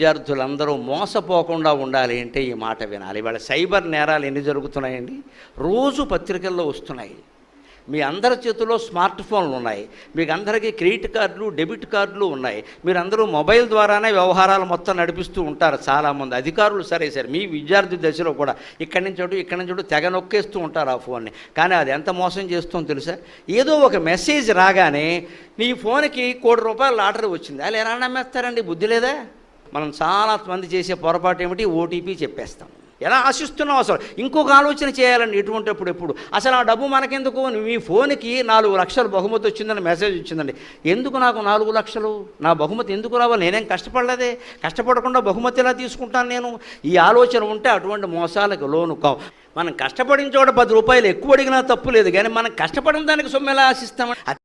విద్యార్థులందరూ మోసపోకుండా ఉండాలి అంటే ఈ మాట వినాలి. ఇవాళ సైబర్ నేరాలు ఎన్ని జరుగుతున్నాయండి? రోజు పత్రికల్లో వస్తున్నాయి. మీ అందరి చేతుల్లో స్మార్ట్ ఫోన్లు ఉన్నాయి, మీకు అందరికీ క్రెడిట్ కార్డులు డెబిట్ కార్డులు ఉన్నాయి. మీరందరూ మొబైల్ ద్వారానే వ్యవహారాలు మొత్తం నడిపిస్తూ ఉంటారు. చాలామంది అధికారులు సరే మీ విద్యార్థి దశలో కూడా ఇక్కడి నుంచి తెగ నొక్కేస్తూ ఉంటారు ఆ ఫోన్ని. కానీ అది ఎంత మోసం చేస్తుందో తెలుసా? ఏదో ఒక మెసేజ్ రాగానే నీ ఫోన్కి ₹1,00,00,000 లాటరీ వచ్చింది, అలా ఎలా నమ్మేస్తారండి? బుద్ధి లేదా? మనం చాలా మంది చేసే పొరపాటు ఏమిటి? ఓటీపీ చెప్పేస్తాం. ఎలా ఆశిస్తున్నావు? అసలు ఇంకొక ఆలోచన చేయాలండి ఎప్పుడు అసలు ఆ డబ్బు మనకెందుకు? మీ ఫోన్కి 4 లక్షలు బహుమతి వచ్చిందని మెసేజ్ వచ్చిందండి. ఎందుకు నాకు 4 లక్షలు? నా బహుమతి ఎందుకు రావాలి? నేనేం కష్టపడలేదే. కష్టపడకుండా బహుమతి ఎలా తీసుకుంటాను నేను? ఈ ఆలోచన ఉంటే అటువంటి మోసాలకు లోను కావు. మనం కష్టపడిన చోట ₹10 ఎక్కువ అడిగినా తప్పు లేదు, కానీ మనం కష్టపడిన దానికి సొమ్ము ఎలా ఆశిస్తామని